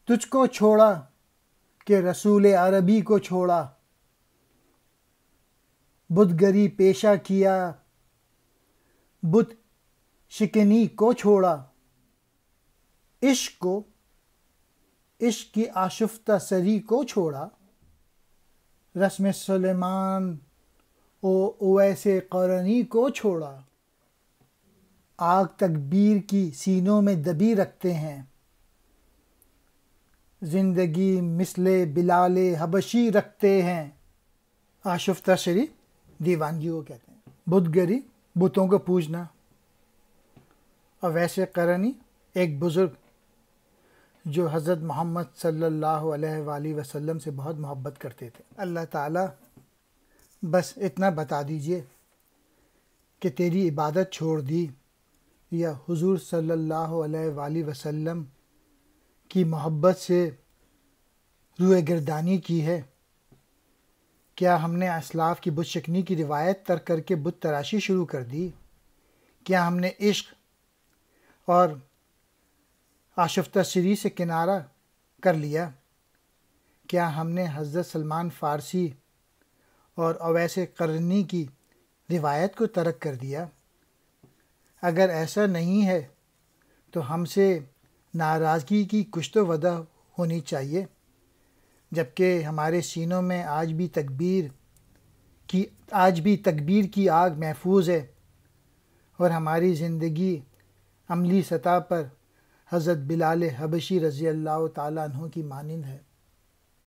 تجھ کو چھوڑا کہ رسول عربی کو چھوڑا، بت گری پیشہ کیا بت شکنی کو چھوڑا، عشق کی آشفتہ سری کو چھوڑا، رسم سلیمان اویس قرنی کو چھوڑا، آگ تکبیر کی سینوں میں دبی رکھتے ہیں، زندگی مثل بلال حبشی رکھتے ہیں۔ آشفتہ سری دیوانگی کو کہتے ہیں۔ بت گری بتوں کو پوجنا، اویس قرنی ایک بزرگ جو حضرت محمد صلی اللہ علیہ وآلہ وسلم سے بہت محبت کرتے تھے۔ اللہ تعالیٰ بس اتنا بتا دیجئے کہ تیری عبادت چھوڑ دی یا حضور صلی اللہ علیہ وآلہ وسلم کی محبت سے روئے گردانی کی ہے، کیا ہم نے اسلاف کی بت شکنی کی روایت ترک کر کے بت تراشی شروع کر دی؟ کیا ہم نے عشق اور آشفتہ سری سے کنارہ کر لیا؟ کیا ہم نے حضرت سلمان فارسی اور اویس قرنی کی روایت کو ترک کر دیا؟ اگر ایسا نہیں ہے تو ہم سے ناراضگی کی کچھ تو وجہ ہونی چاہیے، جبکہ ہمارے سینوں میں آج بھی تکبیر کی آگ محفوظ ہے اور ہماری زندگی عملی سطح پر حضرت بلال حبشی رضی اللہ تعالیٰ عنہ کی مانند ہے۔